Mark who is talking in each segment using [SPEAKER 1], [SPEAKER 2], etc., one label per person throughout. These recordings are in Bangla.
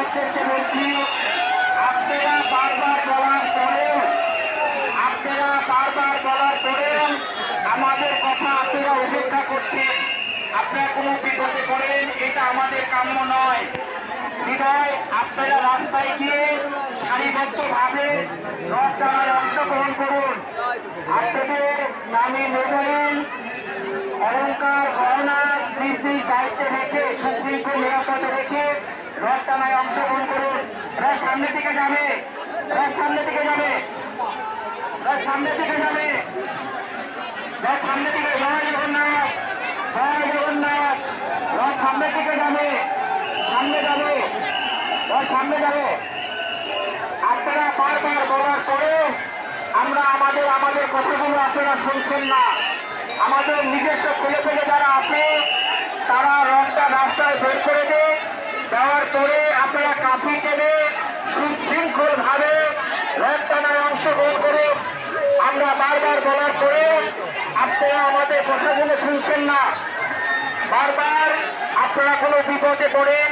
[SPEAKER 1] উদ্দেশ্যে বলছি, আপনারা বারবার বলার পরেও আমাদের কথা আপনারা উপেক্ষা করছেন। আপনারা কোনো বিপদে পড়েন, এটা আমাদের কাম্য নয়। বিনয়, আপনারা রাস্তায় গিয়ে সারিবদ্ধভাবে রথ টানায় অংশগ্রহণ করুন। আপনাদের নামে মোবাইল, অলঙ্কার, গহনা নিজ নিজ দায়িত্বে রেখে সুশৃঙ্খল নিরাপদে রেখে রথ টানায় অংশগ্রহণ করুন। রথ সামনের দিকে যাবে, রথ সামনের দিকে যাবে, রথ সামনের দিকে যাবে, রথ সামনের দিকে। জয় জগন্নাথ, জয় জগন্নাথ। রথ সামনের দিকে যাবে, সামনে যাবে, রথ সামনে যাবে। আপনারা বারবার বলার পরেও আমরা আমাদের কথাগুলো আপনারা শুনছেন না। আমাদের নিজস্ব ছেলেপেলে যারা আছে তারা রথটা রাস্তায় বের করে দেওয়ার পরে আপনারা কাছে টেনে সুশৃঙ্খল ভাবে রথ টানায় অংশগ্রহণ করে। আমরা বারবার বলার পরে আপনারা আমাদের কথাগুলো শুনছেন না। বারবার আপনারা কোনো বিপদে পড়েন,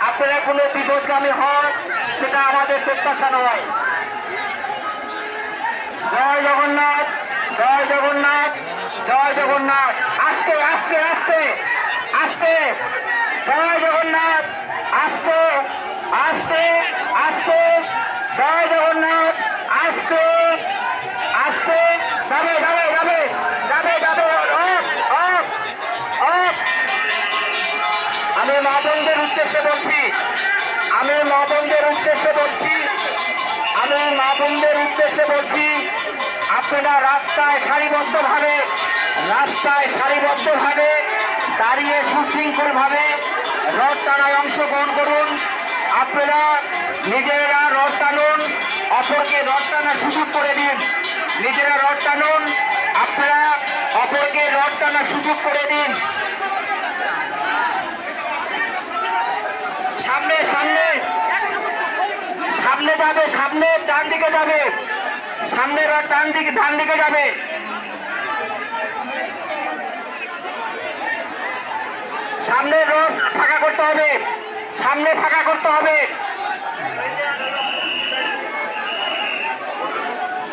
[SPEAKER 1] আপনারা কোনো বিপদগামী হন, সেটা আমাদের প্রত্যাশা নয়। জয় জগন্নাথ, জয় জগন্নাথ, জয় জগন্নাথ। আস্তে আস্তে আস্তে আস্তে, জয় জগন্নাথ। আস্তে আস্তে আস্তে, জয় জগন্নাথ। আস্তে আস্তে, যাবে যাবে যাবে যাবে যাবে। আমি মা বোনদের উদ্দেশ্যে বলছি, আমি মা বোনদের উদ্দেশ্যে বলছি, আমি মা বোনদের উদ্দেশ্যে বলছি, আপনারা রাস্তায় সারিবদ্ধভাবে দাঁড়িয়ে সুশৃঙ্খলভাবে রথ টানায় অংশগ্রহণ করুন। আপনারা নিজেরা রথ টানুন, অপরকে রথ টানার সুযোগ করে দিন। নিজেরা রথ টানুন, আপনারা অপরকে রথ টানার সুযোগ করে দিন। সামনে সামনে সামনে যাবে, সামনে ডান দিকে যাবে, সামনে রথ ডান দিকে যাবে। সামনে রথ ফাঁকা করতে হবে, সামনে ফাঁকা করতে হবে,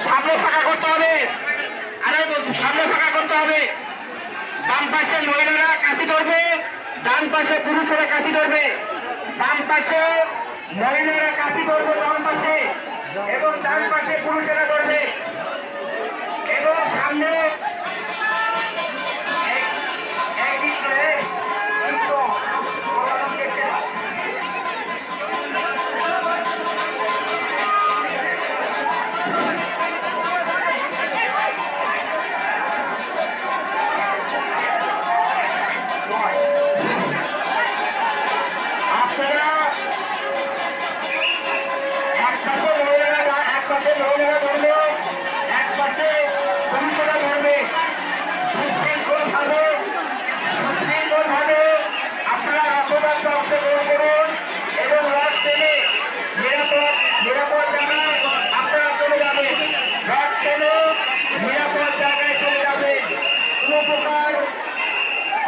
[SPEAKER 1] সামনে ফাঁকা করতে হবে। আরে বলছি, সামনে ফাঁকা করতে হবে। বাম পাশে মহিলারা কাশি ধরবে, ডান পাশে পুরুষেরা কাশি ধরবে। বাম পাশে মহিলারা কাশি ধরবে বাম পাশে, এবং ডান পাশে পুরুষেরা ধরবে। এবং সামনে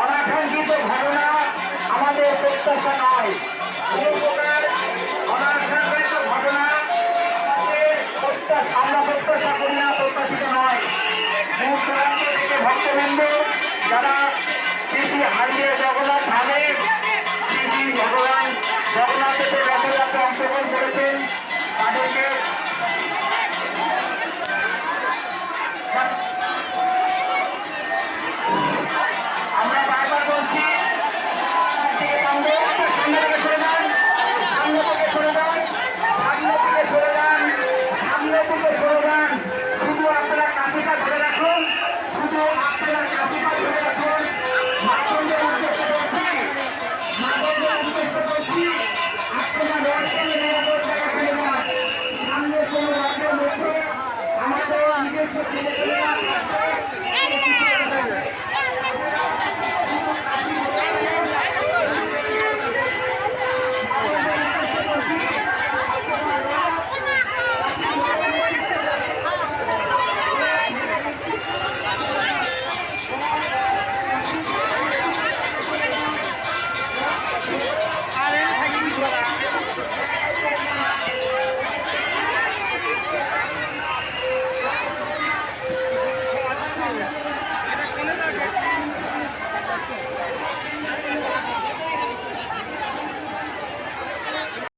[SPEAKER 1] অনাকাঙ্ক্ষিত ঘটনা আমাদের প্রত্যাশা নয়। কোনো প্রকার অনাকাঙ্ক্ষিত ঘটনা আমরা প্রত্যাশা করি না, প্রত্যাশিত নয়। দূর দূরান্ত থেকে ভক্তবৃন্দ যারা শ্রী হারিয়ে জগন্নাথ ধামে শ্রী ভগবান জগন্নাথের রথযাত্রায় অংশগ্রহণ করেছেন, তাদেরকে